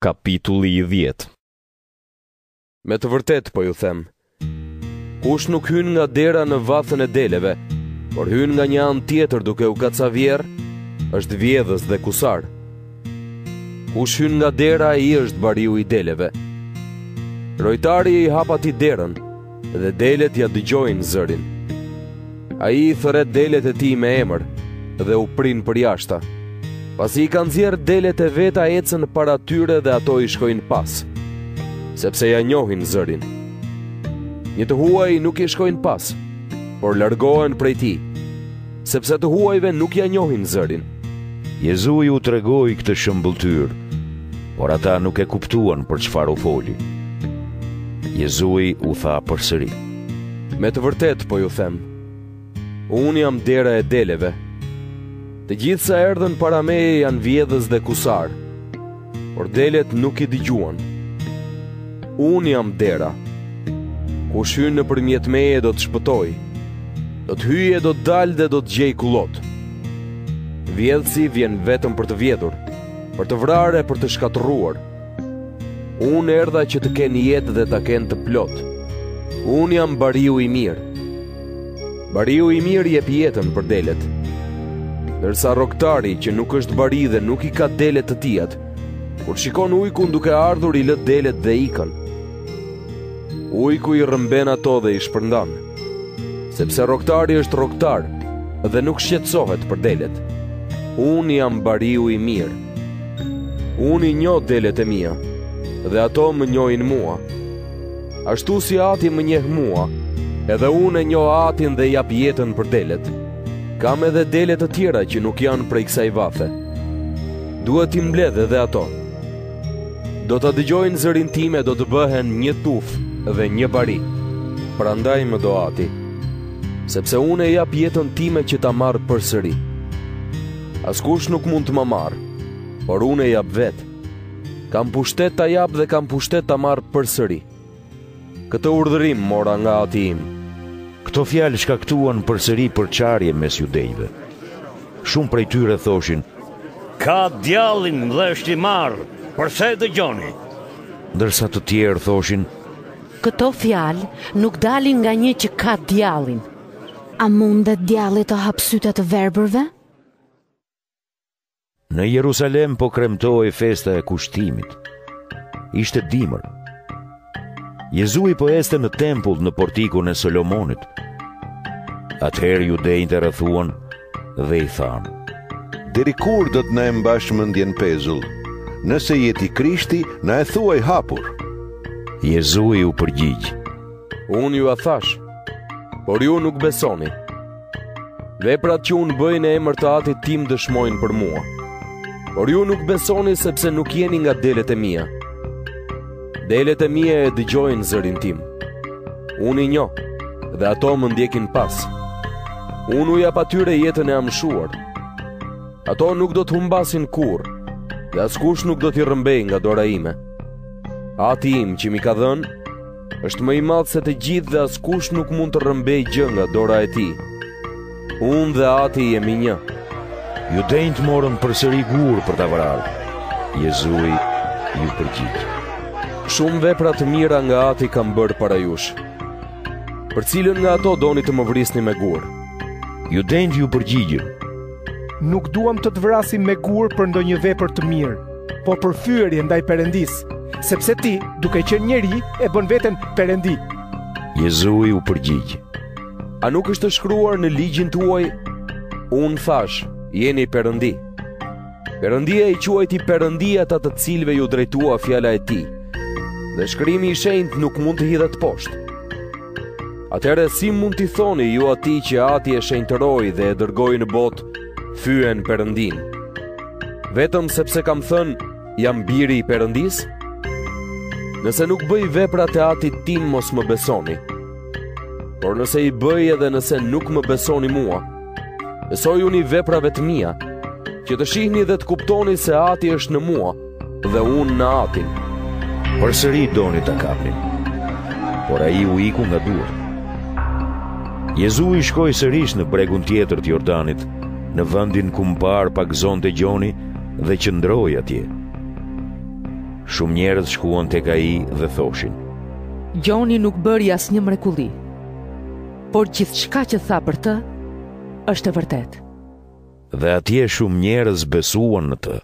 Kapitulli 10. Me të vërtet po ju them, kush nuk hyn nga dera në vathën e deleve, por hyn nga një anë tjetër duke u kacavjer, është vjedhës dhe kusar. Kush hyn nga dera, ai është bariu i deleve. Rojtari i hap atij derën, dhe delet ja dëgjojnë zërin. Ai i thret delet e tij me emër, dhe u prin për jashta. Pasi i kanë nxjerr delet e veta, ecën para tyre dhe ato i shkojnë pas, sepse ja njohin zërin. Një të huaj nuk i shkojnë pas, por largohen prej tij, sepse të huajve nuk ja njohin zërin. Jezui u tregoi këtë shëmbulltyr, por ata nuk e kuptuan për çfarë u foli. Jezui u tha përsëri: Me të vërtet po ju them, unë jam dera e deleve. Të gjithë sa erdhën para meje janë vjedhës dhe kusar, por delet nuk i dëgjuan. Unë jam dera. Kush hyn nëpërmjet meje do të shpëtojë, do të hyjë, do të dalë dhe do të gjejë kullot. Vjedhësi vjen vetëm për të vjedhur, për të vrarë e për të shkatërruar. Unë erdha që të kenë jetë dhe ta kenë të plot. Unë jam bariu i mirë. Bariu i mirë jep jetën për delet. Ndërsa rroktari që nuk është bari dhe nuk i ka delet të tijat, kur shikon ujkun duke ardhur, i lë delet dhe ikën. Ujku i rrëmben ato dhe i shpërndan, sepse rroktari është rroktar dhe nuk shqetësohet për delet. Unë jam bariu i mirë. Unë i njoh delet e mia, dhe ato më njohin mua. Ashtu si Ati më njeh mua, edhe unë e njoh Atin dhe jap jetën për delet. Kam edhe delet të tjera që nuk janë prej kësaj vathe. Duhet t'i mbledh edhe ato. Do ta dëgjojnë zërin time, do të bëhen një tuf dhe një bari. Prandaj më do Ati, sepse unë e jap jetën time që ta marr përsëri. Askush nuk mund të ma marr, por unë e jap vetë. Kam pushtet ta jap dhe kam pushtet ta marr përsëri. Këtë urdhërim mora nga Ati im. Këto fjalë shkaktuan përsëri përçarje mes judejve. Shumë prej tyre thoshin: Ka djallin dhe është i marrë, përse dëgjoni? Ndërsa të tjerë thoshin: Këto fjalë nuk dalin nga një që ka djallin. A mundet djalli të hap sytë të verbërve? Në Jerusalem po kremtohej festa e kushtimit. Ishte dimër. Jezui po este në tempull në portikun e Solomonit. Atëherë judejtë e rrethuan dhe i thanë: Deri kur do të na e mbash mendjen pezull? Nëse jeti Krishti, na e thuaj hapur. Jezui u përgjigj: Unë ju a thash, por ju nuk besoni. Veprat që unë bëj në emër të Atit tim dëshmojnë për mua, por ju nuk besoni sepse nuk jeni nga delet e mia. Delet e mia e dëgjojnë zërin tim. Unë i njoh, dhe ato më ndjekin pas. Unë u jap atyre jetën e amshuar. Ato nuk do të humbasin kurrë, dhe askush nuk do t'i rrëmbej nga dora ime. Ati im që mi ka dhënë është më i madh se të gjithë dhe askush nuk mund të rrëmbej gjë nga dora e tij. Unë dhe Ati jemi një. Judejtë morën përsëri gur për ta vrarë. Jezui ju përgjigj: Shumë vepra të mira nga Ati kam bërë para jush. Për cilën nga ato doni të më vrisni me gur? Judejtë ju përgjigjën: Nuk duam të vrasim me gur për ndonjë vepër të mirë, por për fyerje ndaj Perëndis, sepse ti, duke qenë njeri, e bën veten Perëndi. Jezui u përgjigj: A nuk është shkruar në ligjin tuaj: Unë thash, jeni Perëndi. Perëndia i quajti Perëndi ata të cilëve ju drejtua fjala e tij, dhe shkrimi i shenjtë nuk mund të hidhet poshtë. Atëherë si mund t'i thoni ju atij që Ati e shenjtëroi dhe e dërgoi në botë, fyen Perëndin? Vetëm sepse kam thënë, jam biri i Perëndis? Nëse nuk bëj veprat e Atit tim, mos më besoni. Por nëse i bëj edhe nëse nuk më besoni mua, besojuni veprave të mia, që të shihni dhe të kuptoni se Ati është në mua dhe unë në Atin. Përsëri doni ta kapnin, por ai u iku nga duart. Jezui shkoi sërish në bregun tjetër të Jordanit, në vendin ku më parë pagëzonte gjoni dhe qëndroi atje. Shumë njerëz shkuan tek ai dhe thoshin: Gjoni nuk bëri asnjë mrekulli, por gjithçka që tha për të është e vërtetë. Dhe atje shumë njerëz besuan në të.